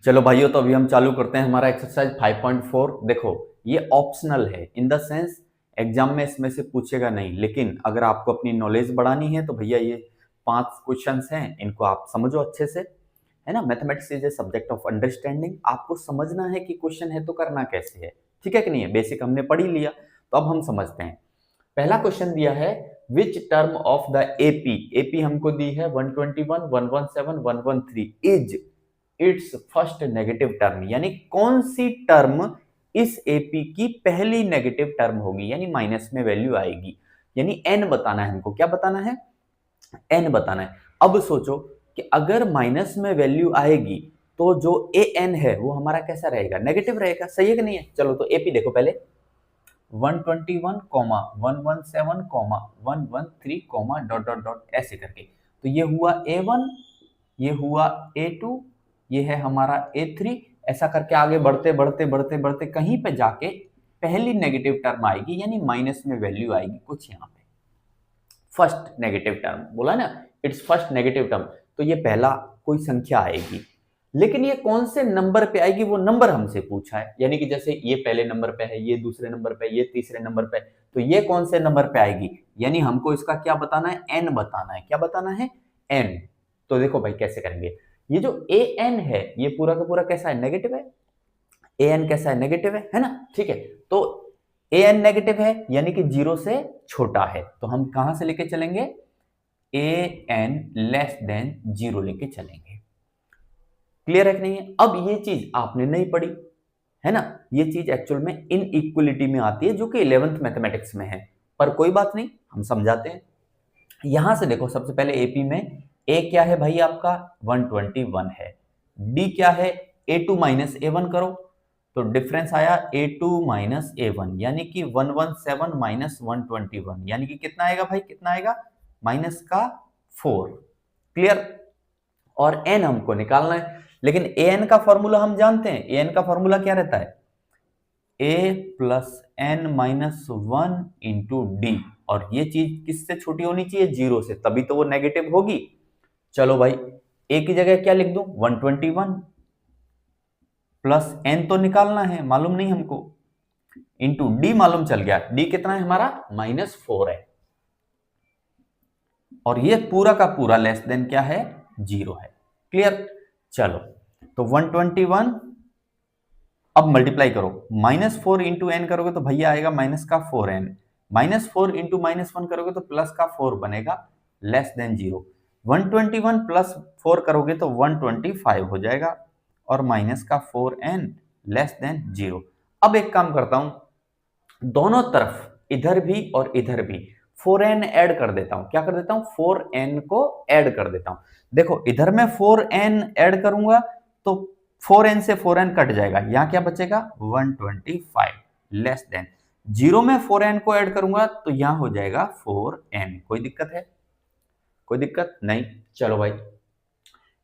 चलो भाइयों, तो अभी हम चालू करते हैं हमारा एक्सरसाइज 5.4। देखो, ये ऑप्शनल है इन द सेंस एग्जाम में इसमें से पूछेगा नहीं, लेकिन अगर आपको अपनी नॉलेज बढ़ानी है तो भैया ये 5 क्वेश्चंस हैं, इनको आप समझो अच्छे से, है ना। Mathematics is a subject of understanding. आपको समझना है कि क्वेश्चन है तो करना कैसे है, ठीक है कि नहीं है। बेसिक हमने पढ़ ही लिया, तो अब हम समझते हैं। पहला क्वेश्चन दिया है, which term of the AP, AP हमको दी है 121, 117, 113 is it's first negative term, यानी कौन सी टर्म इस एपी की पहली नेगेटिव टर्म होगी, यानी माइनस में वैल्यू आएगी। यानी एन बताना है हमको। क्या बताना है? एन बताना है। अब सोचो कि अगर माइनस में वैल्यू आएगी तो जो ए एन है वो हमारा कैसा रहेगा? नेगेटिव रहेगा। सही है कि नहीं है? चलो तो एपी देखो पहले, 121, 117, 113, डॉट डॉट डॉट ऐसे करके। तो ये हुआ A1, ये हुआ A2, ये है हमारा A3। ऐसा करके आगे बढ़ते बढ़ते बढ़ते बढ़ते कहीं पे जाके पहली नेगेटिव टर्म आएगी, यानी माइनस में वैल्यू आएगी कुछ यहाँ पे। फर्स्ट नेगेटिव टर्म बोला ना, इट्स फर्स्ट नेगेटिव टर्म। तो ये पहला कोई संख्या आएगी, लेकिन ये कौन से नंबर पे आएगी वो नंबर हमसे पूछा है। यानी कि जैसे ये पहले नंबर पे है, ये दूसरे नंबर पे, ये तीसरे नंबर पे, तो ये कौन से नंबर पे आएगी? यानी हमको इसका क्या बताना है? एन बताना है। क्या बताना है? एन। तो देखो भाई कैसे करेंगे। ये जो ए एन है ये पूरा का पूरा कैसा है? नेगेटिव है। ए एन कैसा है? नेगेटिव है ना। ठीक है, तो ए एन नेगेटिव है यानी कि 0 से छोटा है, तो हम कहां से लेके चलेंगे? ए एन लेस देन 0 लेके चलेंगे। क्लियर है कि नहीं है? अब ये चीज आपने नहीं पढ़ी है ना, ये चीज एक्चुअल में इनइक्वलिटी में आती है जो कि 11th मैथमेटिक्स में है, पर कोई बात नहीं, हम समझाते हैं। यहां से देखो, सबसे पहले एपी में ए क्या है भाई? आपका 121 है। डी क्या है? A2 माइनस A1 करो, तो डिफरेंस आया A2 माइनस A1, यानी कि 117 माइनस 121, यानी कि कितना आएगा भाई? कितना आएगा? माइनस का 4। क्लियर? और एन हमको निकालना है, लेकिन ए एन का फॉर्मूला हम जानते हैं। ए एन का फॉर्मूला क्या रहता है? A plus n minus 1 into d, और ये चीज किससे छोटी होनी चाहिए? 0 से, तभी तो वो नेगेटिव होगी। चलो भाई, ए की जगह क्या लिख दूं? 121 प्लस एन तो निकालना है, मालूम नहीं हमको, इंटू डी मालूम चल गया। डी कितना है हमारा? -4 है, और ये पूरा का पूरा लेस देन क्या है? 0 है। क्लियर? चलो, तो 121 अब मल्टीप्लाई करो, -4 इंटू एन करोगे तो भैया आएगा माइनस का 4n, -4 इंटू -1 करोगे तो प्लस का 4 बनेगा, लेस देन 0। 121 प्लस 4 करोगे तो 125 हो जाएगा, और माइनस का 4n लेस देन 0। अब एक काम करता हूं, दोनों तरफ इधर भी और इधर भी 4n ऐड कर देता हूं। क्या कर देता हूं? 4n को ऐड कर देता हूं। देखो, इधर मैं 4n ऐड करूंगा तो 4n से 4n कट जाएगा, यहां क्या बचेगा? 125 लेस देन 0 में 4n को ऐड करूंगा तो यहां हो जाएगा 4n। कोई दिक्कत है? कोई दिक्कत नहीं। चलो भाई,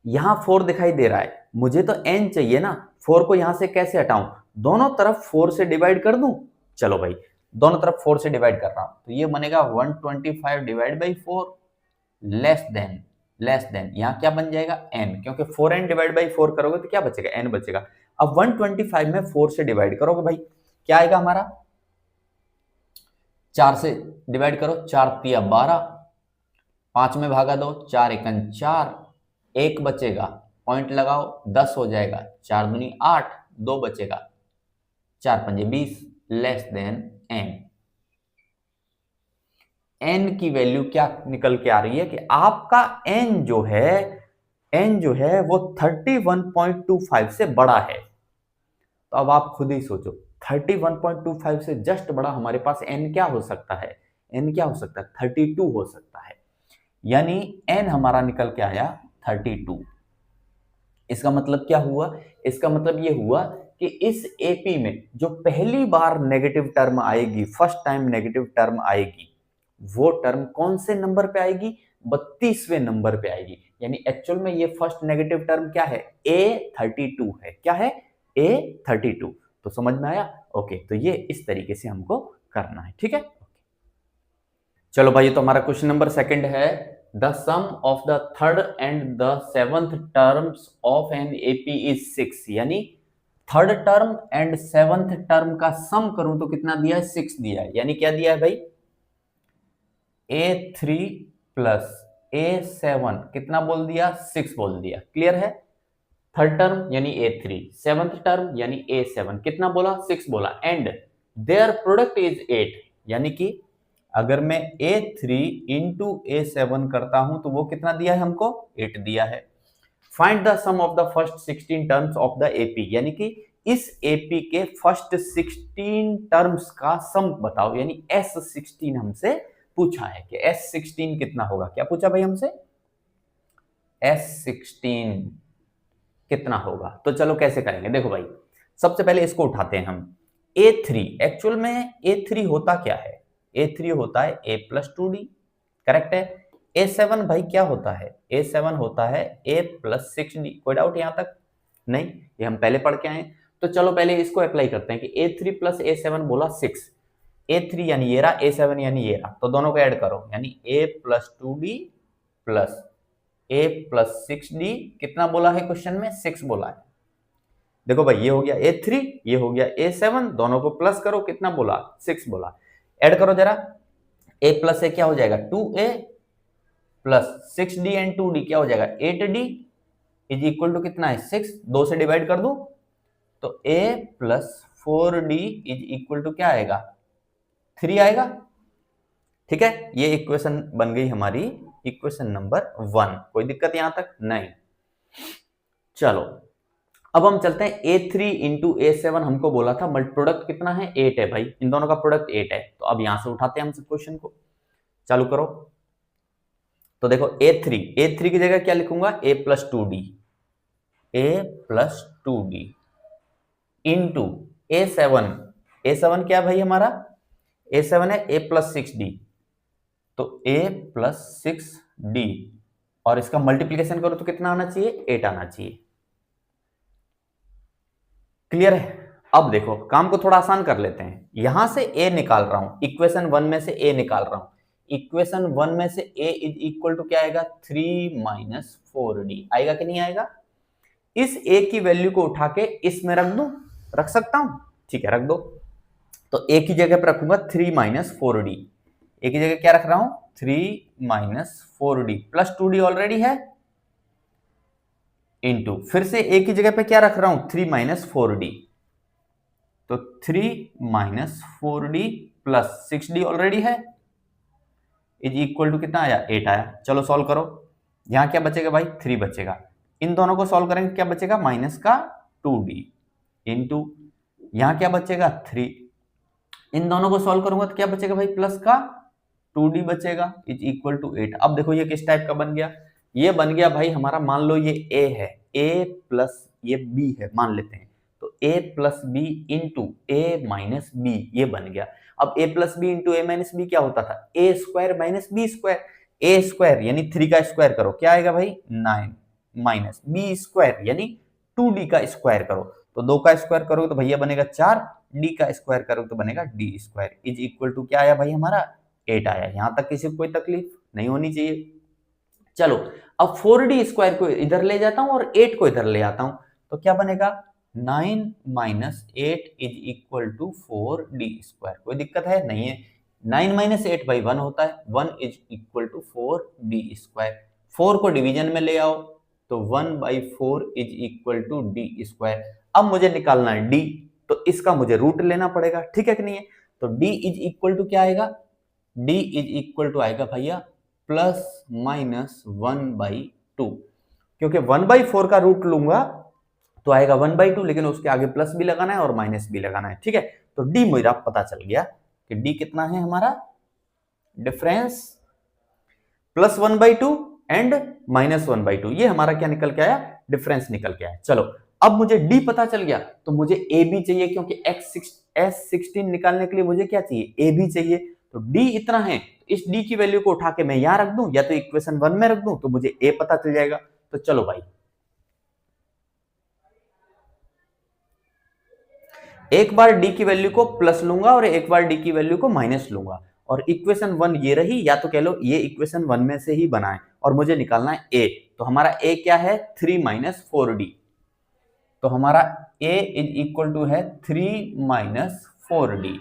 यहां 4 दिखाई दे रहा है, मुझे तो n चाहिए ना। 4 को यहां से कैसे हटाऊं? दोनों तरफ 4 से डिवाइड कर दूं। चलो भाई, दोनों तरफ 4 से डिवाइड कर रहा हूं, तो ये बनेगा 125 डिवाइड बाई 4 लेस देन यहां क्या बन जाएगा? n, क्योंकि 4n डिवाइड बाई 4 करोगे तो क्या बचेगा? n बचेगा। अब 125 में 4 से डिवाइड करोगे भाई, क्या आएगा हमारा? 4 से डिवाइड करो, 4 तिया 12, 5 में भागा दो, 4 एकन 4, 1 बचेगा, पॉइंट लगाओ, 10 हो जाएगा, 4 दूनी 8, 2 बचेगा, 4 पंजे 20 लेस देन n। n की वैल्यू क्या निकल के आ रही है कि आपका n जो है वो 31.25 से बड़ा है। तो अब आप खुद ही सोचो, 31.25 से जस्ट बड़ा हमारे पास n क्या हो सकता है? n क्या हो सकता है? 32 हो सकता है, यानी n हमारा निकल के आया 32। इसका मतलब क्या हुआ? इसका मतलब ये हुआ कि इस एपी में जो पहली बार नेगेटिव टर्म आएगी, फर्स्ट टाइम नेगेटिव टर्म आएगी, वो टर्म कौन से नंबर पे आएगी? 32वें नंबर पे आएगी। यानी एक्चुअल में ये फर्स्ट नेगेटिव टर्म क्या है? A32 है। क्या है? A32। तो समझ में आया? ओके, तो ये इस तरीके से हमको करना है, ठीक है। चलो भाई, ये तो हमारा क्वेश्चन नंबर 2 है। The sum of the third and the seventh terms of an AP is 6, यानी third term and seventh term का सम करूं तो कितना दिया है, 6 दिया है। यानी क्या दिया है भाई, A3 प्लस A7 कितना बोल दिया, 6 बोल दिया। क्लियर है? थर्ड टर्म यानी A3, सेवंथ टर्म यानी A7 कितना बोला, 6 बोला। एंड देयर प्रोडक्ट इज 8, यानी कि अगर मैं A3 इंटू A7 करता हूं तो वो कितना दिया है हमको, 8 दिया है। Find the sum of the first 16 terms of the AP, यानी कि इस AP के फर्स्ट 16 टर्म्स का सम बताओ, यानी S16 हमसे पूछा है कि S16 कितना होगा। क्या पूछा भाई हमसे, S16 कितना होगा। तो चलो कैसे करेंगे, देखो भाई सबसे पहले इसको उठाते हैं हम। A3 एक्चुअल में A3 होता क्या है, A3 होता है A प्लस 2D, करेक्ट है। A7 भाई क्या होता है, A7 होता है A प्लस 6D। कोई डाउट यहां तक? नहीं, ये हम पहले पढ़ के आए। तो चलो पहले इसको अप्लाई करते हैं कि A3 प्लस A7 बोला 6, A3 यानी ये रहा, A7 यानी ये रहा, तो दोनों को ऐड करो, यानी A plus 2D plus A plus 6D कितना बोला है क्वेश्चन में, 6 बोला है। देखो भाई ये हो गया A3, ये हो गया A7, दोनों को प्लस करो, कितना बोला, 6 बोला। ऐड करो जरा, A प्लस A क्या हो जाएगा 2A plus 6D and 2D क्या हो जाएगा 8D इज इक्वल टू कितना है 6, 2 से डिवाइड कर दूं तो A plus 4D is equal to क्या आएगा 3 आएगा। ठीक है, ये इक्वेशन बन गई हमारी इक्वेशन नंबर 1। कोई दिक्कत यहां तक? नहीं। चलो अब हम चलते हैं A3 इंटू A7, हमको बोला था मल्टी प्रोडक्ट कितना है 8 है भाई, इन दोनों का प्रोडक्ट 8 है। तो अब यहां से उठाते हैं हम क्वेश्चन को, चालू करो। तो देखो A3 की जगह क्या लिखूंगा A plus 2D, A plus 2D into A7 क्या भाई हमारा, A7 है A प्लस 6D, तो A प्लस 6D और इसका मल्टीप्लीकेशन करो तो कितना आना चाहिए 8 आना चाहिए। क्लियर है? अब देखो काम को थोड़ा आसान कर लेते हैं, यहां से A निकाल रहा हूं, इक्वेशन 1 में से A निकाल रहा हूं। इक्वेशन 1 में से A इज इक्वल टू क्या आएगा 3 माइनस 4D आएगा कि नहीं आएगा। इस A की वैल्यू को उठा के इसमें रख दूं, रख सकता हूं, ठीक है रख दो। तो A की जगह पर रखूंगा 3 माइनस 4D, A की जगह क्या रख रहा हूं 3 minus 4D plus 2D already है, इंटू फिर से A की जगह पे क्या रख रहा हूं 3 माइनस 4D, तो 3 minus 4D plus 6D already है इज इक्वल टू कितना आया 8 आया। चलो सॉल्व करो, यहां क्या बचेगा भाई 3 बचेगा, इन दोनों को सॉल्व करेंगे क्या बचेगा माइनस का 2D इंटू यहां क्या बचेगा 3, इन दोनों को सॉल्व करूंगा तो क्या बचेगा भाई प्लस का 2D बचेगा इज इक्वल टू 8। अब देखो ये किस टाइप का बन गया, ये बन गया भाई हमारा, मान लो ये A है, A प्लस ये B है मान लेते हैं, तो A plus B into A minus B ये बन गया। अब A plus B into A minus B क्या होता था A square minus B square, A square यानी 3 का स्क्वायर करो क्या आएगा भाई 9 माइनस बी स्क्वायर यानी 2D का स्क्वायर करो, तो 2 का स्क्वायर करो तो भैया बनेगा 4, D का स्क्वायर करो तो बनेगा D square is equal to क्या आया भाई हमारा 8 आया। यहां तक किसी को कोई तकलीफ नहीं होनी चाहिए। चलो अब 4D स्क्वायर को इधर ले जाता हूं और 8 को इधर ले आता हूं तो क्या बनेगा 9 minus 8 is equal to 4D square. कोई दिक्कत है नहीं है, 9 माइनस 8 बाई 1 होता है, 1 is equal to 4D square. 4 को डिवीजन में ले आओ तो 1 by 4 is equal to D square. अब मुझे निकालना है D, तो इसका मुझे रूट लेना पड़ेगा, ठीक है कि नहीं है। तो D इज इक्वल टू क्या आएगा, D इज इक्वल टू आएगा भैया प्लस माइनस 1/2, क्योंकि 1/4 का रूट लूंगा तो आएगा 1/2, लेकिन उसके आगे प्लस भी लगाना है और माइनस भी लगाना है, ठीक है। तो D मेरा पता चल गया कि D कितना है हमारा, डिफरेंस प्लस 1/2 एंड माइनस 1/2, ये हमारा क्या निकल के आया, डिफरेंस निकल के आया। चलो अब मुझे D पता चल गया तो मुझे AB चाहिए, क्योंकि S16 निकालने के लिए मुझे क्या चाहिए AB चाहिए। तो D इतना है, इस D की वैल्यू को उठा के मैं यहां रख दूं या तो इक्वेशन 1 में रख दूं तो मुझे A पता चल जाएगा। तो चलो भाई एक बार D की वैल्यू को प्लस लूंगा और एक बार D की वैल्यू को माइनस लूंगा, और इक्वेशन 1 ये रही, या तो कह लो ये इक्वेशन 1 में से ही बना है और मुझे निकालना है a। तो हमारा a क्या है 3 - 4d। तो हमारा a इज इक्वल टू है 3 - 4d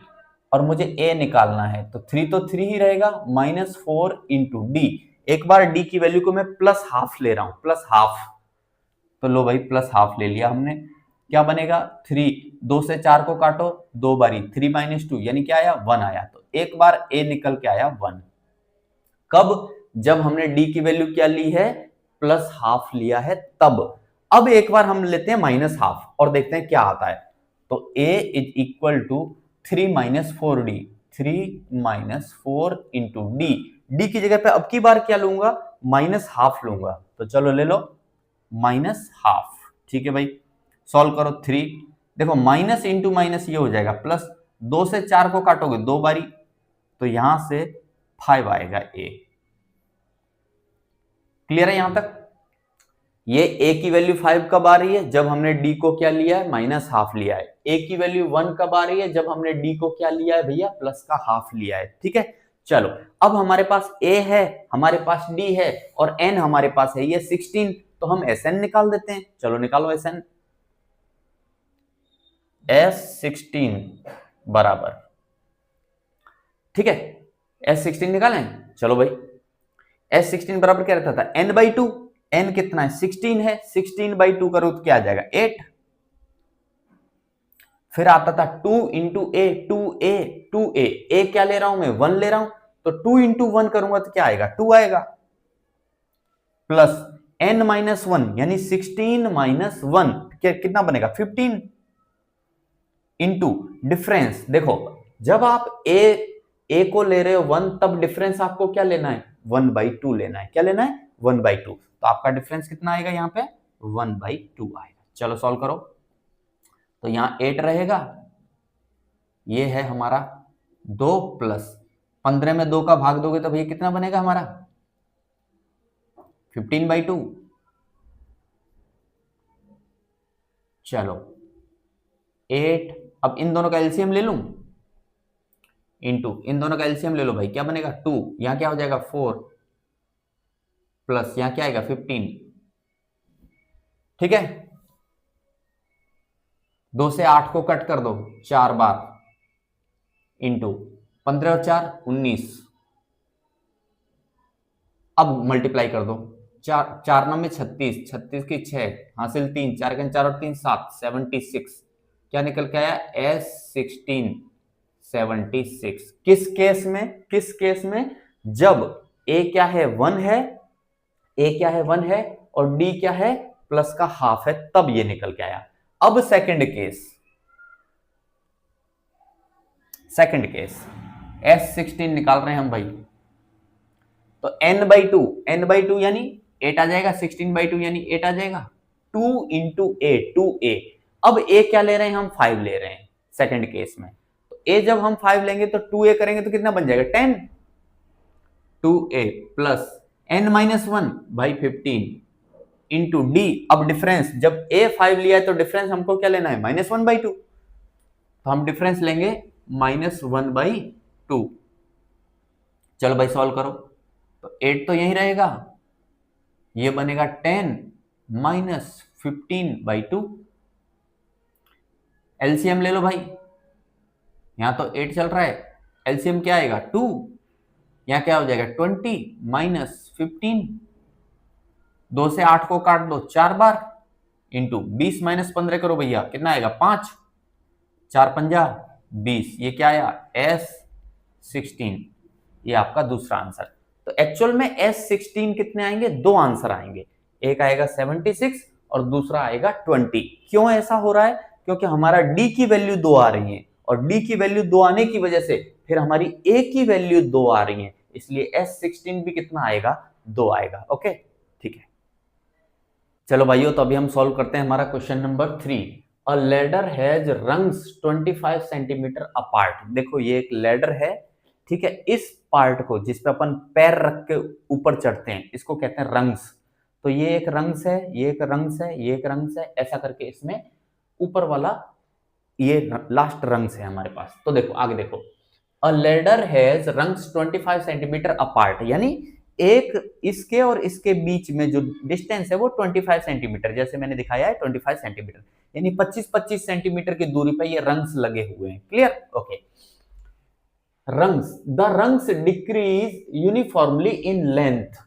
और मुझे a निकालना है। तो 3 तो 3 ही रहेगा, -4 इंटू d। एक बार d की वैल्यू को मैं प्लस हाफ ले रहा हूं, प्लस हाफ। तो लो भाई प्लस हाफ ले लिया हमने। क्या बनेगा 3, 2 से 4 को काटो 2 बारी, 3 - 2 यानी क्या आया 1 आया। तो एक बार a निकल के आया 1। कब? जब हमने d की वैल्यू क्या ली है प्लस हाफ लिया है तब। अब एक बार हम लेते हैं माइनस हाफ और देखते हैं क्या आता है। तो a is equal to 3 - 4d, 3 - 4 into d की जगह पे अब की बार क्या लूंगा माइनस हाफ लूंगा। तो चलो ले लो माइनस हाफ। ठीक है भाई, सॉल्व करो 3। देखो माइनस इंटू माइनस ये हो जाएगा प्लस, 2 से 4 को काटोगे 2 बारी, तो यहां से 5 आएगा a। क्लियर है यहां तक? ये a की वैल्यू 5 कब आ रही है? जब हमने d को क्या लिया है माइनस हाफ लिया है। a की वैल्यू 1 कब आ रही है? जब हमने d को क्या लिया है भैया प्लस का हाफ लिया है। ठीक है, चलो अब हमारे पास a है, हमारे पास d है और n हमारे पास है ये 16। तो हम Sn निकाल देते हैं। चलो निकालो Sn। S16 बराबर, ठीक है S16 निकालें। चलो भाई S16 बराबर क्या रहता था n/2। n कितना है 16 है, 16/2 करो तो क्या आ जाएगा 8। फिर आता था 2 into A, 2a, 2a, a क्या ले रहा हूं मैं 1 ले रहा हूं, तो 2 इंटू 1 करूंगा तो क्या आएगा 2 आएगा। प्लस n - 1 यानी 16 - 1 कितना बनेगा 15 इंटू डिफरेंस। देखो जब आप a को ले रहे हो 1 तब डिफरेंस आपको क्या लेना है 1/2 लेना है। क्या लेना है 1/2। तो आपका डिफरेंस कितना आएगा यहाँ पे 1/2 आएगा। चलो सॉल्व करो। तो यहाँ 8 रहेगा, ये है हमारा 2 प्लस 15 में 2 का भाग दोगे तो भैया कितना बनेगा हमारा 15/2। चलो 8, अब इन दोनों का एलसीएम ले लूं, इंटू इन दोनों का एलसीएम ले लो भाई, क्या बनेगा 2, यहां क्या हो जाएगा 4 प्लस यहां क्या आएगा 15। ठीक है, 2 से 8 को कट कर दो 4 बार, इंटू 15 और 4 19। अब मल्टीप्लाई कर दो, 4 9 में 36, 36 की 6 हासिल 3, 4 के 4 और 3 7, 76। क्या निकल के आया S16 76। किस केस में? किस केस में? जब a क्या है 1 है, a क्या है 1 है और d क्या है प्लस का हाफ है, तब ये निकल के आया। अब second case, second case S16 निकाल रहे हैं हम भाई। तो n/2 यानी 8 आ जाएगा, 16/2 यानी 8 आ जाएगा। 2 इंटू ए, 2a। अब a क्या ले रहे हैं हम 5 ले रहे हैं सेकंड केस में। तो a जब हम 5 लेंगे तो 2a करेंगे तो कितना बन जाएगा 10। 2a प्लस n - 1 भाई 15 इंटू d। अब डिफरेंस जब a 5 लिया है तो डिफरेंस हमको क्या लेना है -1/2। तो हम डिफरेंस लेंगे -1/2। चलो भाई सॉल्व करो। तो 8 तो यही रहेगा, ये बनेगा 10 - 15/2। एलसीएम ले लो भाई, यहां तो 8 चल रहा है, एलसीएम क्या आएगा 2, यहां क्या हो जाएगा 20 - 15। 2 से 8 को काट दो 4 बार, इंटू 20 - 15 करो भैया कितना आएगा 5, 4 पंजा 20। ये क्या आया S16। ये आपका दूसरा आंसर। तो एक्चुअल में S16 कितने आएंगे? 2 आंसर आएंगे, एक आएगा 76 और दूसरा आएगा 20। क्यों ऐसा हो रहा है? क्योंकि हमारा D की वैल्यू 2 आ रही है और D की वैल्यू 2 आने की वजह से फिर हमारी A की वैल्यू 2 आ रही है, इसलिए S16 भी कितना आएगा 2 आएगा। ओके ठीक है, चलो भाइयों तो अभी हम सॉल्व करते हैं हमारा question number 3। A ladder has rungs 25 centimetre apart. देखो ये एक लेडर है, ठीक है, इस पार्ट को जिस पे अपन पैर रख के ऊपर चढ़ते हैं इसको कहते हैं रंग्स। तो ये एक रंग्स है, ये एक रंग्स है, ये एक रंग्स है, ऐसा करके इसमें ऊपर वाला ये लास्ट रंग्स है हमारे पास। तो देखो आगे देखो, अ ladder has rungs 25 centimetre apart, यानी एक इसके और इसके बीच में जो डिस्टेंस है वो 25 सेंटीमीटर, जैसे मैंने दिखाया है 25 सेंटीमीटर, यानी 25-25 सेंटीमीटर की दूरी पर ये रंग्स लगे हुए हैं। Clear? Okay. the rungs decrease uniformly in length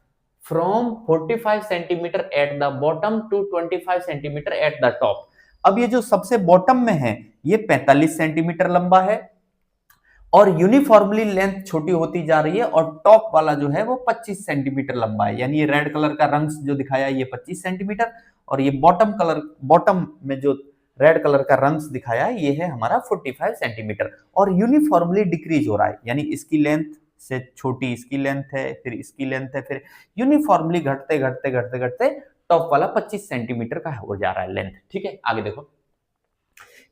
from 45 centimeter at the bottom to 25 centimeter at the top। अब ये जो सबसे बॉटम में है ये 45 सेंटीमीटर लंबा है और यूनिफॉर्मली लेंथ छोटी होती जा रही है, और टॉप वाला जो है वो 25 सेंटीमीटर लंबा है, यानी ये रेड कलर का रंग जो दिखाया ये 25 सेंटीमीटर, और ये बॉटम में जो रेड कलर का रंग दिखाया है ये है हमारा 45 सेंटीमीटर, और यूनिफॉर्मली डिक्रीज हो रहा है, यानी इसकी लेंथ से छोटी इसकी लेंथ है, फिर इसकी लेंथ है, फिर यूनिफॉर्मली घटते घटते घटते घटते टॉप वाला 25 सेंटीमीटर का हो जा रहा है लेंथ। ठीक है, आगे देखो।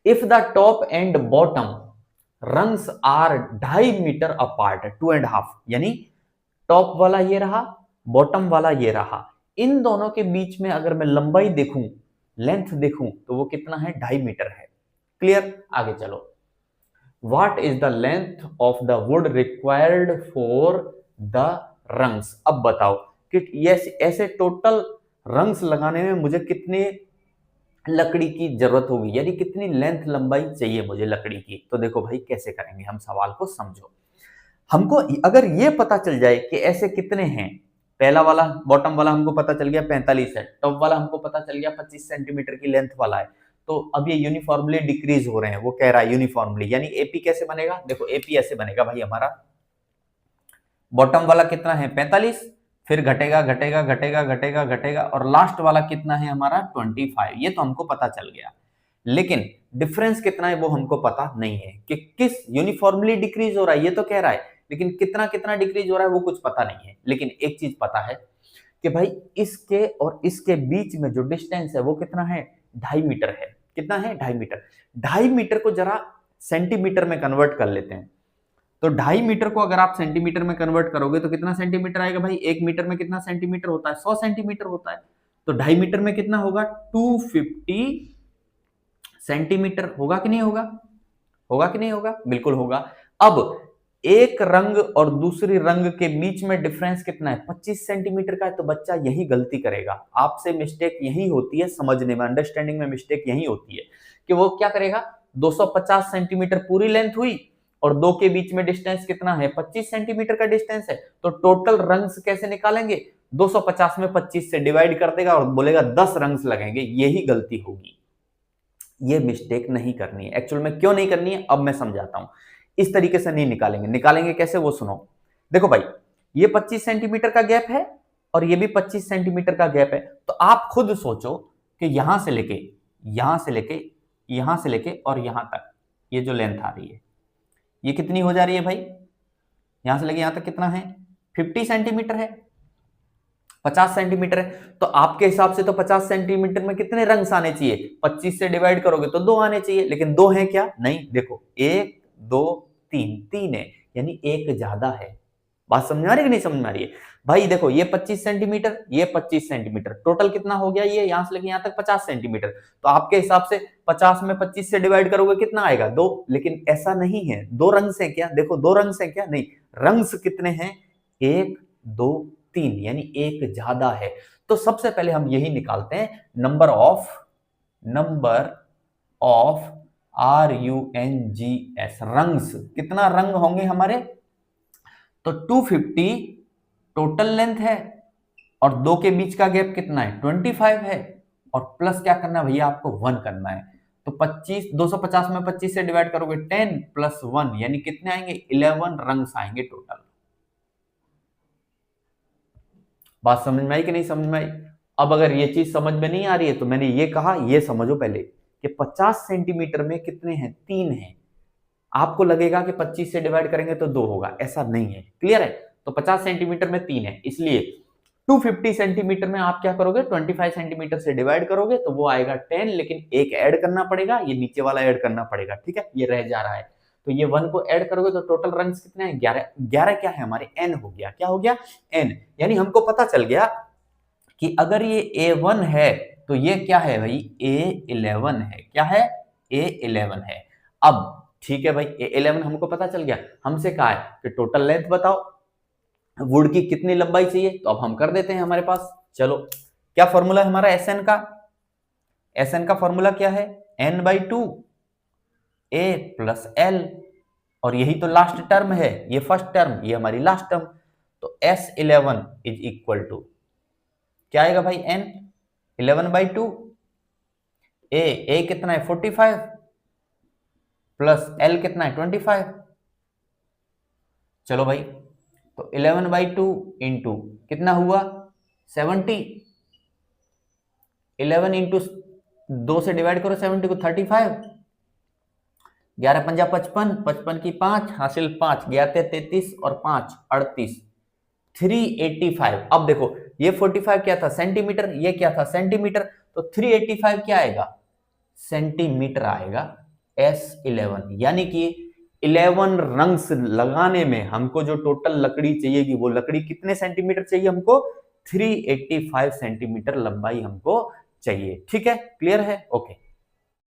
If the top and bottom rungs are 2.5 metre apart, 2.5, यानी टॉप वाला ये रहा, बॉटम वाला ये रहा, इन दोनों के बीच में अगर मैं लंबाई देखूं, लेंथ देखूं, तो वो कितना है? 2.5 मीटर है। क्लियर? आगे चलो। What is the length of the wood required for the rungs? अब बताओ कि ऐसे टोटल रंग्स लगाने में मुझे कितने लकड़ी की जरूरत होगी, यानी कितनी लेंथ लंबाई चाहिए मुझे लकड़ी की। तो देखो भाई कैसे करेंगे हम, सवाल को समझो। हमको अगर ये पता चल जाए कि ऐसे कितने हैं, पहला वाला बॉटम वाला हमको पता चल गया 45 है, टॉप वाला हमको पता चल गया 25 सेंटीमीटर की लेंथ वाला है, तो अब ये यूनिफॉर्मली डिक्रीज हो रहे हैं, वो कह रहा है यूनिफॉर्मली, यानी एपी कैसे बनेगा? देखो एपी ऐसे बनेगा भाई, हमारा बॉटम वाला कितना है? 45, फिर घटेगा घटेगा घटेगा घटेगा घटेगा, और लास्ट वाला कितना है हमारा? 25। ये तो हमको पता चल गया, लेकिन डिफरेंस कितना है वो हमको पता नहीं है कि किस यूनिफॉर्मली डिक्रीज हो रहा है, ये तो कह रहा है, लेकिन कितना कितना डिक्रीज हो रहा है वो कुछ पता नहीं है। लेकिन एक चीज पता है कि भाई इसके और इसके बीच में जो डिस्टेंस है वो कितना है? 2.5 मीटर है। कितना है? 2.5 मीटर। 2.5 मीटर को जरा सेंटीमीटर में कन्वर्ट कर लेते हैं, तो 2.5 मीटर को अगर आप सेंटीमीटर में कन्वर्ट करोगे तो कितना सेंटीमीटर आएगा भाई? 1 मीटर में कितना सेंटीमीटर होता है? 100 सेंटीमीटर होता है। तो 2.5 मीटर में कितना होगा? 250 सेंटीमीटर। होगा कि नहीं होगा? होगा कि नहीं होगा? बिल्कुल होगा। अब एक रंग और दूसरी रंग के बीच में डिफरेंस कितना है? 25 सेंटीमीटर का है। तो बच्चा यही गलती करेगा, आपसे मिस्टेक यही होती है, समझने में, अंडरस्टैंडिंग में मिस्टेक यही होती है कि वो क्या करेगा, 250 सेंटीमीटर पूरी लेंथ हुई और दो के बीच में डिस्टेंस कितना है? 25 सेंटीमीटर का डिस्टेंस है, तो टोटल रंग्स कैसे निकालेंगे? 250 में 25 से डिवाइड कर देगा और बोलेगा 10 रंग्स लगेंगे। यही गलती होगी, ये मिस्टेक नहीं करनी है। एक्चुअल में क्यों नहीं करनी है अब मैं समझाता हूं। इस तरीके से नहीं निकालेंगे, निकालेंगे कैसे वो सुनो। देखो भाई, ये 25 सेंटीमीटर का गैप है और ये भी 25 सेंटीमीटर का गैप है, तो आप खुद सोचो कि यहां से लेके यहां से लेके यहां से लेके और यहां तक ये जो लेंथ आ रही है ये कितनी हो जा रही है भाई? यहां से लेके यहां तक कितना है? 50 सेंटीमीटर है, 50 सेंटीमीटर है। तो आपके हिसाब से तो 50 सेंटीमीटर में कितने रंग्स आने चाहिए? 25 से डिवाइड करोगे तो 2 आने चाहिए, लेकिन 2 हैं क्या? नहीं। देखो 1 2 3, 3 है, यानी एक ज्यादा है। बात समझ में आ रही है कि नहीं समझ में आ रही है? भाई देखो ये 25 सेंटीमीटर, ये 25 सेंटीमीटर, टोटल कितना हो गया? ये यहां से लेके यहां तक 50 सेंटीमीटर। तो आपके हिसाब से 50 में 25 से डिवाइड करोगे कितना आएगा? 2। लेकिन ऐसा नहीं है, 2 रंग्स हैं क्या? देखो 2 रंग्स हैं क्या? नहीं, रंग्स कितने हैं? 1 2 3, यानी एक ज्यादा है। तो सबसे पहले हम यही निकालते हैं, नंबर ऑफ RUNGS, रंग्स। कितना रंग होंगे हमारे? तो 250 टोटल लेंथ है और 2 के बीच का गैप कितना है? 25 है, और प्लस क्या करना है भैया? आपको 1 करना है। तो 25, 250 में 25 से डिवाइड करोगे 10 प्लस 1, यानी कितने आएंगे? 11 रंग्स आएंगे टोटल। बात समझ में आई कि नहीं समझ में आई? अब अगर ये चीज समझ में नहीं आ रही है तो मैंने ये कहा, ये समझो पहले कि 50 सेंटीमीटर में कितने हैं? 3 हैं। आपको लगेगा कि 25 से डिवाइड करेंगे तो 2 होगा, ऐसा नहीं है। क्लियर है? तो 50 सेंटीमीटर में 3 है, इसलिए 250 सेंटीमीटर में आप क्या करोगे? 25 सेंटीमीटर से डिवाइड करोगे तो वो आएगा 10, लेकिन एक ऐड करना पड़ेगा, ये नीचे वाला ऐड करना पड़ेगा। ठीक है, ये रह जा रहा है, तो ये 1 को ऐड करोगे तो टोटल रंग्स कितने हैं? 11। 11 क्या है हमारे? n हो गया। क्या हो गया? n। यानी हमको पता चल गया कि अगर ये A1 है तो ये क्या है भाई? A11 है। क्या है? A11 है। अब ठीक है भाई, ये 11 हमको पता चल गया। हमसे कहा है कि टोटल लेंथ बताओ, वुड की कितनी लंबाई चाहिए, तो अब हम कर देते हैं हमारे पास। चलो, क्या फॉर्मूला है हमारा एस एन का? एस एन का फॉर्मूला क्या है? n/2 a प्लस एल, और यही तो लास्ट टर्म है, ये फर्स्ट टर्म, ये हमारी लास्ट टर्म। तो S11 इज इक्वल टू क्या आएगा भाई? n 11/2 a कितना है 45 प्लस l कितना है 25। चलो भाई, तो 11/2 इंटू कितना हुआ 70, 11 इंटू 2 से डिवाइड करो 70 को 35, 11 पंजा 55, 55 की 5 हासिल 5, 11 33 और 5 38, 385। अब देखो ये 45 क्या था? सेंटीमीटर, ये क्या था? सेंटीमीटर। तो 385 क्या आएगा? सेंटीमीटर आएगा S11। यानी कि 11 रंग्स लगाने में हमको जो टोटल लकड़ी चाहिएगी, वो लकड़ी कितने सेंटीमीटर चाहिए हमको? 385 सेंटीमीटर लंबाई हमको चाहिए। ठीक है, क्लियर है? ओके,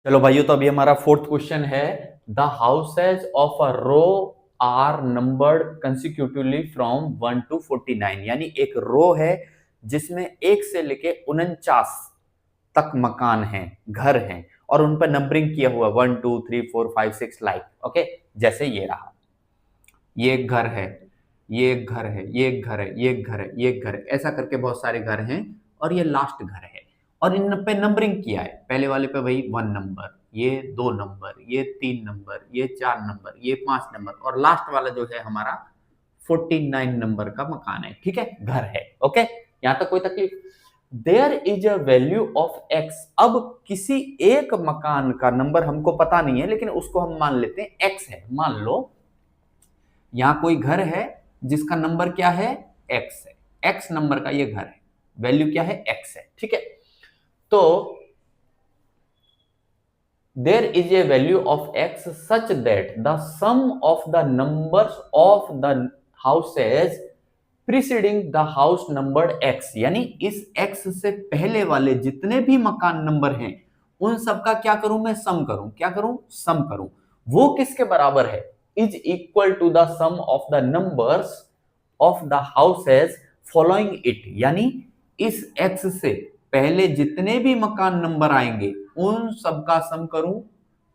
चलो भाइयों, तो अभी हमारा फोर्थ क्वेश्चन है, the houses of a row are numbered consecutively from 1 to 49। यानी एक रो है जिसमें 1 से लेके 49 तक मकान हैं, घर हैं, और उन पर नंबरिंग किया हुआ 1 2 3 4 5 6 लाइक। ओके, जैसे ये रहा, ये एक घर है, ये एक घर है, ये एक घर है, ये एक घर है, ये एक घर है, ऐसा करके बहुत सारे घर हैं, और ये लास्ट घर है, और इन पे नंबरिंग किया है। पहले वाले पे भाई 1 नंबर, ये 2 नंबर, ये 3 नंबर, ये 4 नंबर, ये 5 नंबर, और लास्ट वाला जो है हमारा 49 नंबर का मकान है। ठीक है, घर है। ओके, यहां तक कोई तकलीफ? There is a value of x. अब किसी एक मकान का नंबर हमको पता नहीं है, लेकिन उसको हम मान लेते हैं एक्स है। मान लो यहां कोई घर है जिसका नंबर क्या है? एक्स है। एक्स नंबर का ये घर है, वैल्यू क्या है? एक्स है। ठीक है, तो there is a value of x such that the sum of the numbers of the houses preceding the house numbered x, यानी इस x से पहले वाले जितने भी मकान नंबर हैं उन सबका क्या करूं मैं? सम करूं। क्या करूं? सम करूं। वो किसके बराबर है? Is equal to the sum of the numbers of the houses following it. यानी इस x से पहले जितने भी मकान नंबर आएंगे उन सबका सम करूं,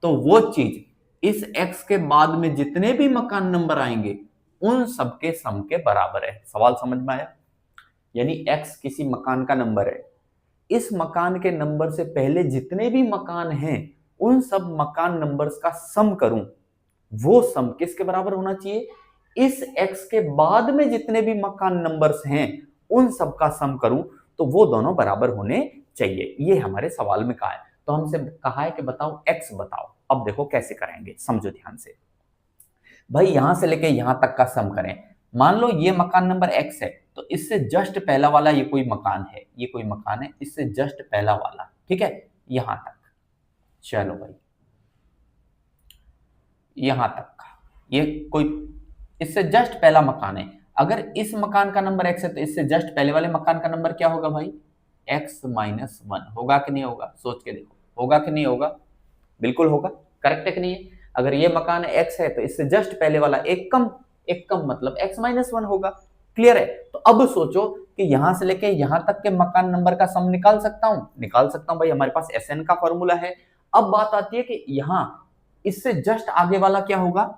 तो वो चीज इस x के बाद में जितने भी मकान नंबर आएंगे उन सबके सम के बराबर है। सवाल समझ में आया? यानी x किसी मकान का नंबर है, इस मकान के नंबर से पहले जितने भी मकान हैं उन सब मकान नंबर्स का सम करूं, वो सम किसके बराबर होना चाहिए? इस x के बाद में जितने भी मकान नंबर्स हैं उन सब का सम करूं, तो वो दोनों बराबर होने चाहिए। ये हमारे सवाल में कहा है। तो हमसे कहा है कि बताओ x बताओ। अब देखो कैसे करेंगे, समझो ध्यान से। भाई यहां से लेके यहां तक का सम करें। मान लो ये मकान नंबर x है, तो इससे जस्ट पहला वाला ये कोई मकान है, ये कोई मकान है, इससे जस्ट पहला वाला, ठीक है, यहां तक। चलो भाई, यहां तक का ये कोई इससे जस्ट पहला मकान है। अगर इस मकान का नंबर x है, तो इससे जस्ट पहले वाले मकान का नंबर क्या होगा भाई? x-1 होगा कि नहीं होगा? सोच के देखो, होगा कि नहीं होगा? बिल्कुल होगा। करेक्ट है कि नहीं है? अगर ये मकान x है, तो इससे जस्ट पहले वाला एक कम, एक कम मतलब x-1 होगा। क्लियर है? तो अब सोचो कि यहां से लेके यहां तक के मकान नंबर का सम निकाल सकता हूं? निकाल सकता हूं भाई, हमारे पास SN का फॉर्मूला है। अब बात आती है कि यहां इससे जस्ट आगे वाला क्या होगा?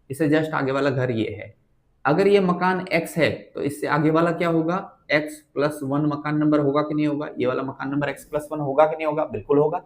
इससे जस्ट आगे वाला घर ये है। अगर ये मकान x है, तो इससे आगे वाला क्या होगा? x+1 मकान नंबर होगा कि नहीं होगा? ये वाला मकान नंबर x+1 होगा कि नहीं होगा? बिल्कुल होगा।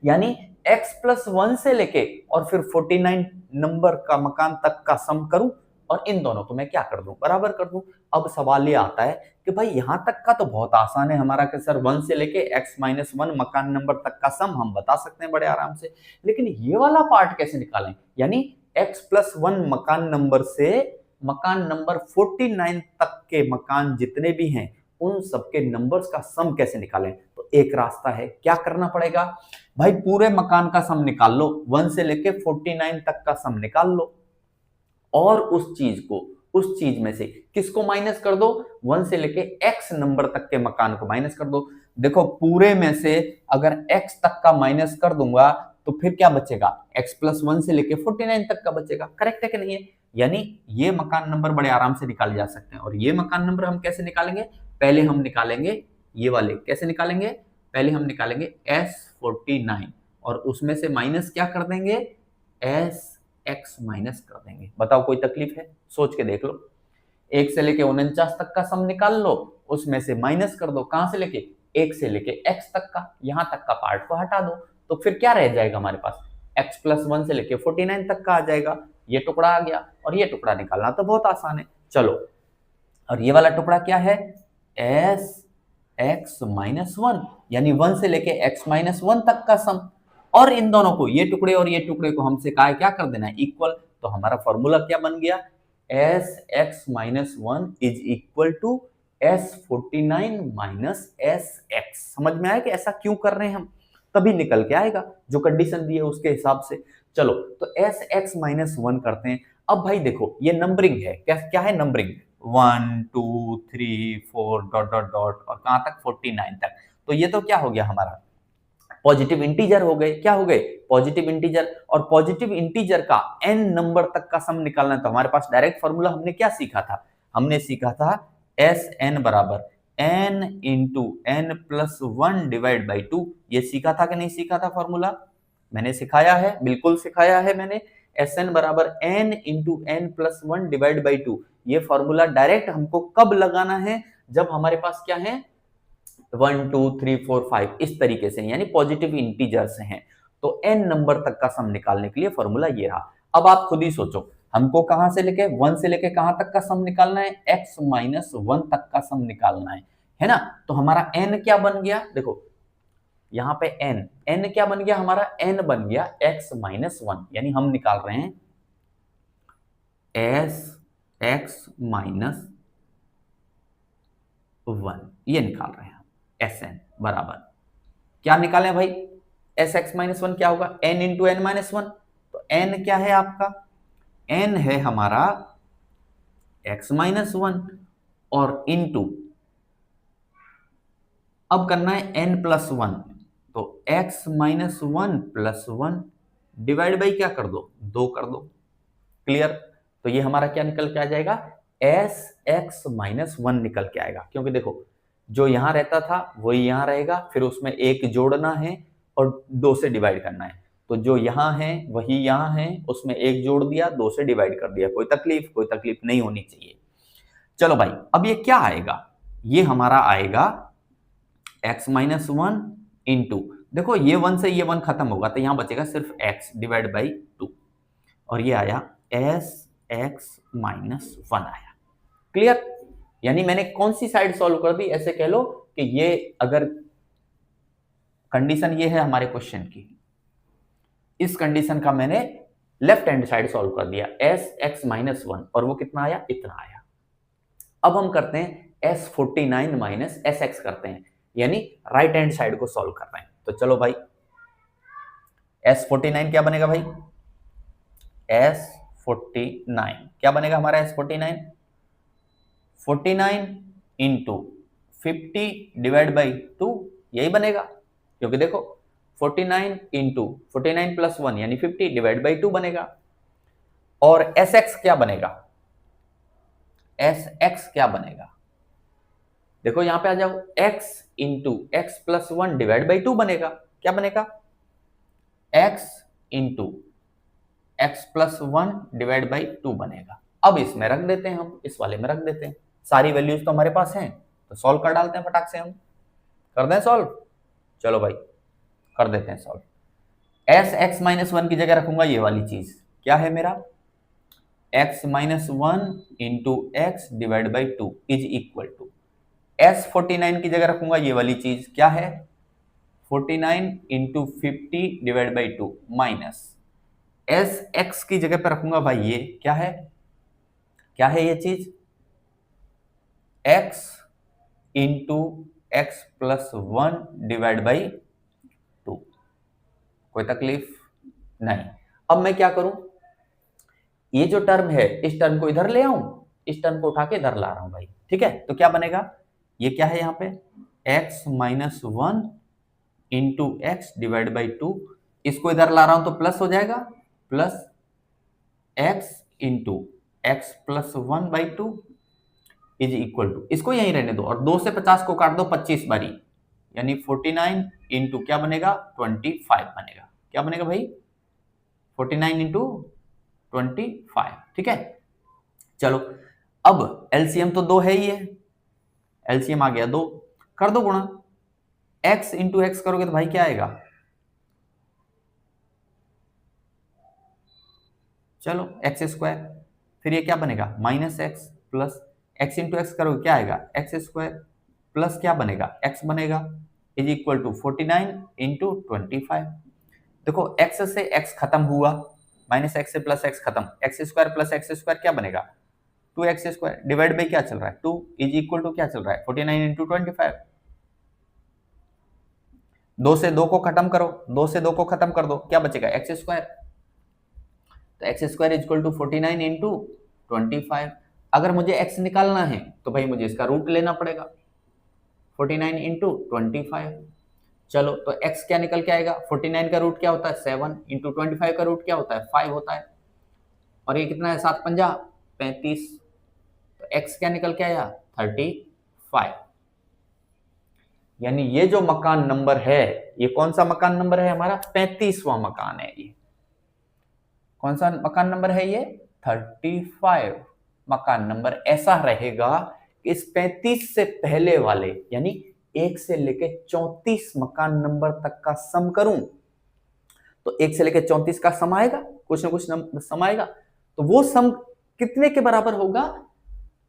यानी x+1 से लेके और फिर 49 नंबर का मकान तक का सम करूं, और इन दोनों को मैं क्या कर दूं? बराबर कर दूं। अब सवाल ये आता है कि भाई यहां तक का तो बहुत आसान है हमारा, कि सर 1 से लेके x-1 मकान नंबर तक का सम हम बता सकते हैं बड़े आराम से। लेकिन ये वाला पार्ट कैसे निकालें? यानी x+1 मकान नंबर से मकान नंबर 49 तक के मकान जितने भी हैं उन सबके नंबर्स का सम कैसे निकालें? तो एक रास्ता है, क्या करना पड़ेगा भाई? पूरे मकान का सम निकाल लो, 1 से लेके 49 तक का सम निकाल लो, और उस चीज में से किसको माइनस कर दो? 1 से लेके x नंबर तक के मकान को माइनस कर दो। देखो पूरे में से अगर x तक का माइनस कर दूंगा तो फिर क्या बचेगा, x+1 से लेके 49 तक का बचेगा। करेक्ट है कि नहीं है? यानी ये मकान नंबर बड़े आराम से निकाले जा सकते हैं। और ये मकान नंबर हम कैसे निकालेंगे, पहले हम निकालेंगे ये वाले, कैसे निकालेंगे, पहले हम निकालेंगे S49 और उसमें से माइनस क्या कर देंगे, SX माइनस कर देंगे। बताओ कोई तकलीफ है? सोच के देख लो। 1 से लेके 49 तक का सम निकाल लो, उसमें से माइनस कर दो, कहां से लेके, 1 से लेके x तक का, यहां तक का पार्ट को हटा दो, तो फिर क्या रह जाएगा हमारे पास, x+1 से लेके 49 तक का आ जाएगा। ये टुकड़ा आ गया और ये टुकड़ा निकालना तो बहुत आसान है। चलो, और ये वाला टुकड़ा क्या है, SX-1, यानी 1 से लेके x-1 तक का सम। और इन दोनों को, ये टुकड़े और ये टुकड़े को हमसे कहा है क्या कर देना है, इक्वल। तो हमारा फॉर्मूला क्या बन गया, SX-1 is equal to S49 minus SX। समझ में आया कि ऐसा क्यों कर रहे हैं हम, तभी निकल के आएगा जो कंडीशन दी है उसके हिसाब से। चलो, तो SX-1 करते हैं। अब भाई देखो, ये नंबरिंग है, क्या क्या है, नंबरिंग 1 2 3 4 डॉट डॉट डॉट और कहां तक, 49 तक। तो ये तो क्या हो गया हमारा, पॉजिटिव इंटीजर हो गए। क्या हो गए, पॉजिटिव इंटीजर। और पॉजिटिव इंटीजर का n नंबर तक का सम निकालना है तो हमारे पास डायरेक्ट फॉर्मूला हमने क्या सीखा था, हमने सीखा था Sn बराबर n into n+1 divide by 2। ये सीखा था कि नहीं सीखा था फॉर्मूला, मैंने सिखाया है, बिल्कुल सिखाया है मैंने। Sn बराबर n into n+1 divide by 2। ये फॉर्मूला डायरेक्ट हमको कब लगाना है, जब हमारे पास क्या है, 1 2 3 4 5 इस तरीके से, यानी पॉजिटिव इंटीजर्स हैं। तो n नंबर तक का सम निकालने के लिए फॉर्मूला ये रहा। अब आप खुद ही सोचो, हमको कहां से लेके, 1 से लेके कहां तक का सम निकालना है, x-1 तक का सम निकालना है ना। तो हमारा n क्या बन गया, देखो यहां पे n क्या बन गया हमारा, n बन गया x-1, यानी हम निकाल रहे हैं SX-1, ये निकाल रहे हैं हम। Sn बराबर क्या निकालें भाई, SX-1 क्या होगा, n इंटू n-1। तो n क्या है आपका, n है हमारा x-1 और इंटू, अब करना है n+1, तो x-1 प्लस 1 डिवाइड बाई क्या कर दो, 2 कर दो। क्लियर। तो ये हमारा क्या निकल के आ जाएगा, SX-1 निकल के आएगा। क्योंकि देखो, जो यहां रहता था वही यहां रहेगा, फिर उसमें एक जोड़ना है और 2 से डिवाइड करना है। तो जो यहां है वही यहां है, उसमें एक जोड़ दिया, 2 से डिवाइड कर दिया। कोई तकलीफ नहीं होनी चाहिए। चलो भाई, अब ये क्या आएगा, ये हमारा आएगा x-1 इंटू, देखो ये 1 से ये 1 खत्म होगा तो यहां बचेगा सिर्फ x डिवाइड बाई 2, और ये आया SX-1 आया। क्लियर। यानी मैंने कौन सी साइड सॉल्व कर दी, ऐसे कह लो कि ये अगर कंडीशन ये है हमारे क्वेश्चन की, इस कंडीशन का मैंने लेफ्ट हैंड साइड सॉल्व कर दिया SX-1, और वो कितना आया, इतना आया। अब हम करते हैं S49 माइनस SX करते हैं, यानी राइट हैंड साइड को सॉल्व कर रहे हैं। तो चलो भाई, S49 क्या बनेगा भाई, S49 क्या बनेगा हमारा, S49 49 इंटू 50 डिवाइड बाई 2, यही बनेगा। क्योंकि देखो 49 इंटू 49 प्लस 1 यानी 50 डिवाइड बाई 2 बनेगा। और SX क्या बनेगा, SX क्या बनेगा, देखो यहां पे आ जाओ, x into x plus 1 divide by 2 बनेगा। क्या बनेगा, x into x plus 1 divide by 2 बनेगा। अब इसमें रख देते हैं हम, इस वाले में रख देते हैं, सारी वैल्यूज तो हमारे पास हैं, तो सॉल्व कर डालते हैं फटाक से। हम कर दें सॉल्व, चलो भाई कर देते हैं सॉल्व। SX-1 की जगह रखूंगा ये वाली चीज, क्या है मेरा, x-1 into x divide by 2 is equal to, S49 की जगह रखूंगा ये वाली चीज, क्या है 49 into 50 divide by 2 minus SX की जगह पर रखूंगा भाई ये क्या है ये चीज, x into x plus 1 divide by 2। कोई तकलीफ नहीं। अब मैं क्या करूं, ये जो टर्म है इस टर्म को इधर ले आऊं, इस टर्म को उठा के इधर ला रहा हूं भाई, ठीक है। तो क्या बनेगा, ये क्या है यहाँ पे x-1 into x divide by 2 इसको इधर ला रहा हूं तो प्लस हो जाएगा, plus x into x plus 1/2 is equal to, इसको यहीं रहने दो और 2 से 50 को काट दो 25 बारी, यानी 49 इंटू क्या बनेगा 25 बनेगा। क्या बनेगा भाई 49 इंटू 25, ठीक है। चलो अब एलसीएम तो 2 है ही है, एलसीएम आ गया 2, कर दो गुणा, x इंटू एक्स करोगे तो भाई क्या आएगा, चलो एक्स स्क्वायर, फिर ये क्या बनेगा minus x plus x into x करोगे क्या आएगा एक्स स्क्वायर प्लस क्या बनेगा एक्स बनेगा इज इक्वल टू 49 इंटू 25। देखो एक्स से एक्स खत्म हुआ, माइनस एक्स से प्लस एक्स खत्म, x square plus x square क्या बनेगा 2x स्क्वायर डिवाइड बाई क्या चल रहा है 2 इज इक्वल टू क्या चल रहा है 49 इंटू 25। 2 से 2 को खत्म करो, 2 से 2 को खत्म कर दो, क्या बचेगा एक्स स्क्वायर, तो x square is equal to 49 into 25। अगर मुझे x निकालना है तो भाई मुझे इसका रूट लेना पड़ेगा 49 इंटू 25। चलो तो x क्या निकल के आएगा, 49 का रूट क्या होता है 7 इंटू 25 का रूट क्या होता है 5 होता है, और ये कितना है 7 पंजा 35, तो x क्या निकल के आया 35। यानी ये जो मकान नंबर है, ये कौन सा मकान नंबर है हमारा 35वां मकान है। ये कौन सा मकान नंबर है ये 35 मकान नंबर। ऐसा रहेगा कि इस 35 से पहले वाले यानी 1 से लेके 34 मकान नंबर तक का सम करूं तो 1 से लेके 34 का सम आएगा, कुछ ना कुछ सम आएगा, तो वो सम कितने के बराबर होगा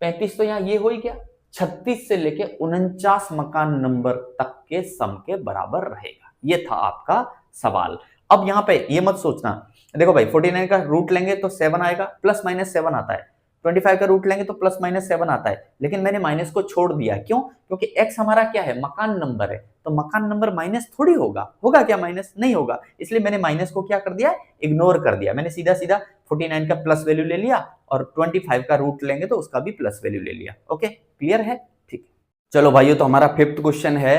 35 तो यहां ये हो ही गया, 36 से लेके 49 मकान नंबर तक के सम के बराबर रहेगा। ये था आपका सवाल। अब यहां पे ये मत सोचना, देखो भाई 49 का रूट लेंगे तो 7 आएगा, प्लस माइनस 7 आता है, 25 का रूट लेंगे तो प्लस माइनस 7 आता है, लेकिन मैंने माइनस को छोड़ दिया, क्यों, क्योंकि x हमारा क्या है मकान नंबर है, तो मकान नंबर माइनस थोड़ी होगा, होगा क्या माइनस, नहीं होगा, इसलिए मैंने माइनस को क्या कर दिया इग्नोर कर दिया, मैंने सीधा सीधा 49 का प्लस वैल्यू ले लिया और 25 का रूट लेंगे तो उसका भी प्लस वैल्यू ले लिया। ओके क्लियर है, ठीक। चलो भाइयों, तो हमारा 5th क्वेश्चन है,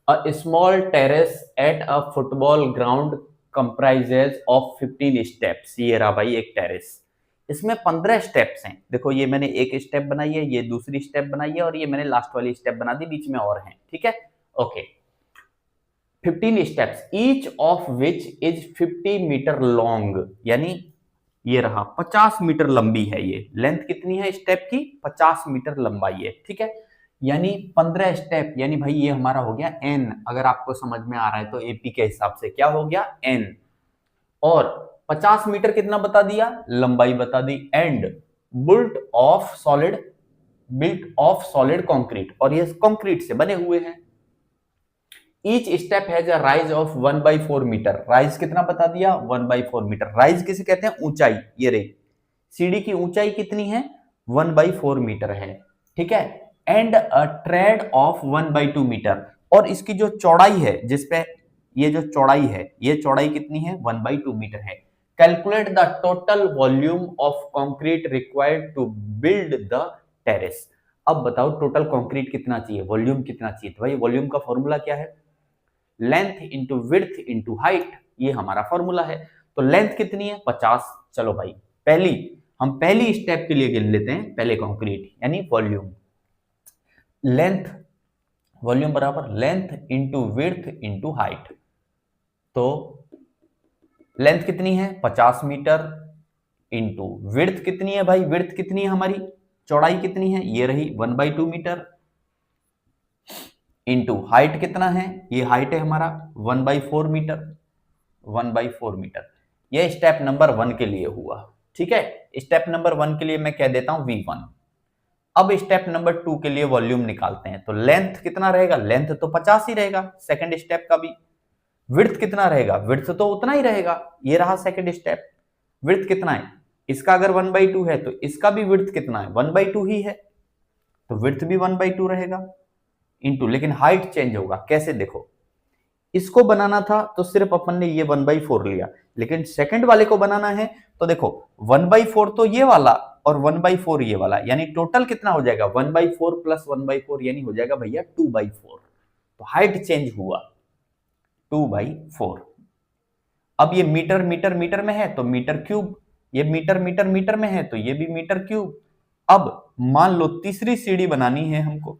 a small terrace at a football ground comprises of 15 steps. ये रहा भाई एक टेरेस, इसमें 15 स्टेप्स हैं। देखो ये मैंने एक स्टेप बनाई है, ये दूसरी स्टेप बनाई है और ये मैंने लास्ट वाली स्टेप बना दी, बीच में और हैं, ठीक है। Okay 15 steps each of which is 50 metre long, यानी ये रहा 50 मीटर लंबी है, ये लेंथ कितनी है स्टेप की 50 मीटर लंबाई है, ठीक है। यानी 15 स्टेप, यानी भाई ये हमारा हो गया n, अगर आपको समझ में आ रहा है तो एपी के हिसाब से क्या हो गया n, और 50 मीटर कितना बता दिया लंबाई बता दी, and built of solid concrete, और ये कंक्रीट से बने हुए हैं। Each step has a rise of 1/4 metre, rise कितना बता दिया 1/4 मीटर, राइज किसे कहते हैं ऊंचाई, ये रही सीढ़ी की ऊंचाई कितनी है 1/4 मीटर है, ठीक है। And a tread of 1/2 metre, और इसकी जो चौड़ाई है जिसपे ये जो चौड़ाई है, ये चौड़ाई कितनी है 1/2 मीटर है। Calculate the total volume of concrete required to build the terrace. अब बताओ टोटल कंक्रीट कितना चाहिए, वॉल्यूम कितना चाहिए, तो भाई वॉल्यूम का फॉर्मूला क्या है length into width into height, ये हमारा फॉर्मूला है। तो लेंथ कितनी है 50, चलो भाई हम पहली स्टेप के लिए गिन लेते हैं पहले कंक्रीट यानी वॉल्यूम, लेंथ वॉल्यूम बराबर length into width into height, तो लेंथ कितनी है 50 मीटर इंटू विड्थ कितनी है भाई, विड्थ कितनी है हमारी, चौड़ाई कितनी है ये रही 1/2 मीटर, इंटू हाइट कितना है, ये हाइट है हमारा 1/4 मीटर, 1/4 मीटर। ये स्टेप नंबर 1 के लिए हुआ, ठीक है। स्टेप नंबर 1 के लिए मैं कह देता हूं V1। अब स्टेप नंबर 2 के लिए वॉल्यूम निकालते हैं, तो लेंथ कितना रहेगा, लेंथ तो 50 ही रहेगा सेकंड स्टेप का भी, विड्थ कितना रहेगा, विड्थ तो उतना ही रहेगा, ये रहा सेकंड स्टेप, विड्थ कितना है इसका, अगर 1/2 है तो इसका भी विड्थ कितना है 1/2 ही है, तो विड्थ भी 1/2 रहेगा इंटू, लेकिन हाइट चेंज होगा, कैसे देखो इसको बनाना था तो सिर्फ अपन ने ये 1/4 लिया, लेकिन सेकंड वाले को बनाना है तो देखो 1/4 तो ये वाला और 1/4 ये वाला, यानी टोटल कितना हो जाएगा 1/4 प्लस 1/4, यानी हो जाएगा भैया 2/4, तो हाइट चेंज हुआ 2/4। अब ये मीटर मीटर मीटर में है तो मीटर क्यूब, ये मीटर मीटर मीटर में है तो ये भी मीटर क्यूब। अब मान लो तीसरी सीढ़ी बनानी है हमको,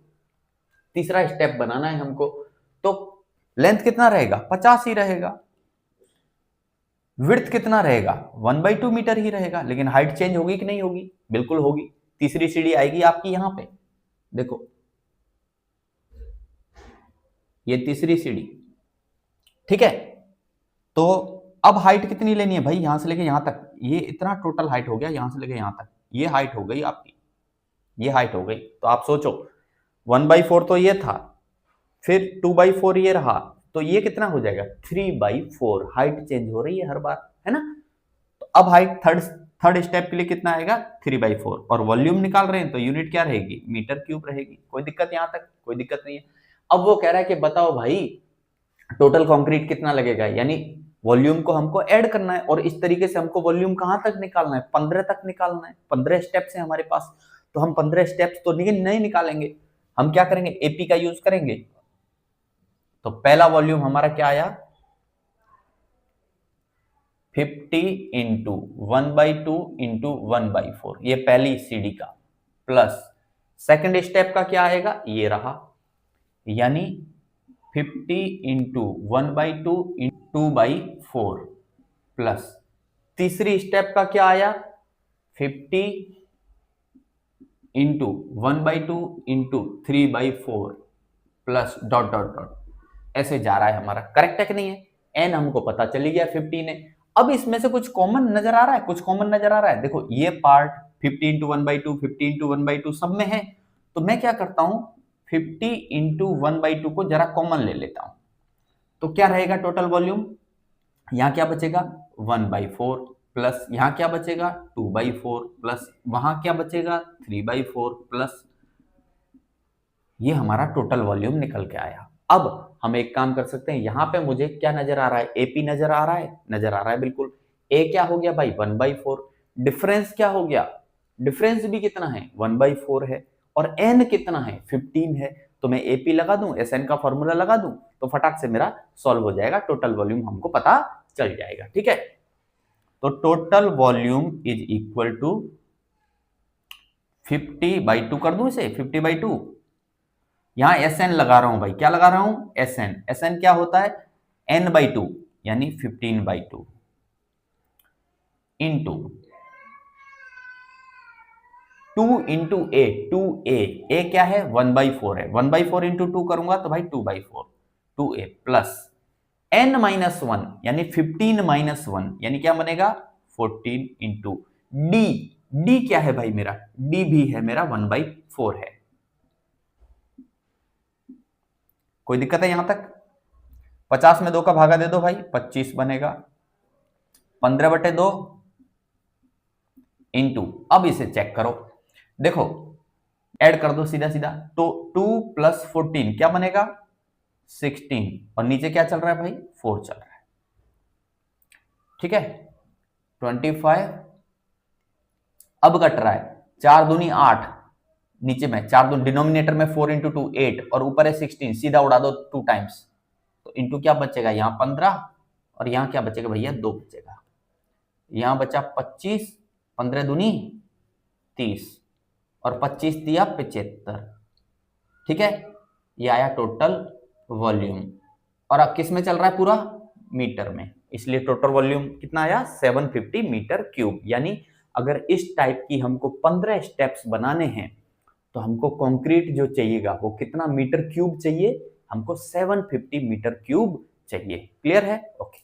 तीसरा स्टेप बनाना है हमको, तो लेंथ कितना रहेगा, 50 ही रहेगा। विड्थ कितना रहेगा, 1/2 मीटर ही रहेगा। लेकिन हाइट चेंज होगी कि नहीं होगी, बिल्कुल होगी। तीसरी सीढ़ी आएगी आपकी यहां पे, देखो ये तीसरी सीढ़ी, ठीक है। तो अब हाइट कितनी लेनी है भाई, यहां से लेके यहां तक, ये इतना टोटल हाइट हो गया, यहां से लेके यहां तक, ये हाइट हो गई आपकी, ये हाइट हो गई। तो आप सोचो 1/4 तो ये था, फिर 2/4 ये रहा, तो ये कितना हो जाएगा 3/4। हाइट चेंज हो रही है हर बार, है ना। तो अब हाइट थर्ड स्टेप के लिए कितना आएगा 3/4, और वॉल्यूम निकाल रहे हैं तो यूनिट क्या रहेगी, मीटर क्यूब रहेगी। कोई दिक्कत यहां तक, कोई दिक्कत नहीं है। अब वो कह रहा है कि बताओ भाई टोटल कंक्रीट कितना लगेगा, यानी वॉल्यूम को हमको ऐड करना है, और इस तरीके से हमको वॉल्यूम कहां तक निकालना है, 15 तक निकालना है। 15 स्टेप्स है हमारे पास, तो हम 15 स्टेप्स तो नहीं निकालेंगे, हम क्या करेंगे, एपी का यूज करेंगे। तो पहला वॉल्यूम हमारा क्या आया, 50 इंटू 1/2 इंटू 1/4, ये पहली सीढ़ी का, प्लस सेकेंड स्टेप का क्या आएगा, ये रहा, यानी 50 इंटू 1/2 इंटू 2/4, प्लस तीसरी स्टेप का क्या आया, 50 into 1/2 into 3/4, plus dot dot dot, ऐसे जा रहा है हमारा। करेक्ट है कि नहीं है, एन हमको पता चली गया 15 है। अब इसमें से कुछ कॉमन नजर आ रहा है, कुछ कॉमन नजर आ रहा है, देखो ये पार्ट 50 इंटू 1/2 50 इंटू 1/2 सब में है, तो मैं क्या करता हूं 50 इंटू 1/2 को जरा कॉमन ले लेता हूं, तो क्या रहेगा टोटल वॉल्यूम, यहां क्या बचेगा 1/4, प्लस यहां क्या बचेगा 2/4, प्लस वहां क्या बचेगा 3/4, प्लस ये हमारा टोटल वॉल्यूम निकल के आया। अब हम एक काम कर सकते हैं, यहां पे मुझे क्या नजर आ रहा है, एपी नजर आ रहा है, नजर आ रहा है बिल्कुल। ए क्या हो गया भाई 1/4, डिफरेंस क्या हो गया, डिफरेंस भी कितना है 1/4 है, और एन कितना है 15 है। तो मैं एपी लगा दूं, एस एन का फॉर्मूला लगा दूं, तो फटाक से मेरा सॉल्व हो जाएगा, टोटल वॉल्यूम हमको पता चल जाएगा, ठीक है। तो total volume is equal to 50/2 कर दूं इसे, 50/2, यहां एस एन लगा रहा हूं भाई, क्या लगा रहा हूं एस एन, एस एन क्या होता है n/2, यानी 15/2 इंटू 2 इंटू ए, 2a क्या है 1/4 है, 1/4 इंटू 2 करूंगा तो भाई 2/4, 2a, प्लस n-1 यानी 15-1 यानी क्या बनेगा 14 इंटू डी, डी क्या है भाई मेरा, डी भी है मेरा 1/4 है। कोई दिक्कत है यहां तक, 50 में 2 का भागा दे दो भाई, 25 बनेगा, 15/2 इंटू, अब इसे चेक करो, देखो ऐड कर दो सीधा सीधा, तो 2 + 14 क्या बनेगा 16, और नीचे क्या चल रहा है भाई 4 चल रहा है, ठीक है 25। अब कट रहा है 4 दूनी 8, नीचे में 4 दूनी, डिनोमिनेटर में 4 इंटू 2 8, और ऊपर है 16, सीधा उड़ा दो 2 टाइम्स, तो इंटू क्या बचेगा यहाँ 15, और यहाँ क्या बचेगा भैया 2 बचेगा, यहाँ बचा 25, 15 दूनी 30, और 25 दिया 75, ठीक है। ये आया टोटल वॉल्यूम, और अब किस में चल रहा है पूरा मीटर में, इसलिए टोटल वॉल्यूम कितना आया 750 मीटर क्यूब। यानी अगर इस टाइप की हमको 15 स्टेप्स बनाने हैं तो हमको कंक्रीट जो चाहिएगा वो कितना मीटर क्यूब चाहिए, हमको 750 मीटर क्यूब चाहिए। क्लियर है, ओके।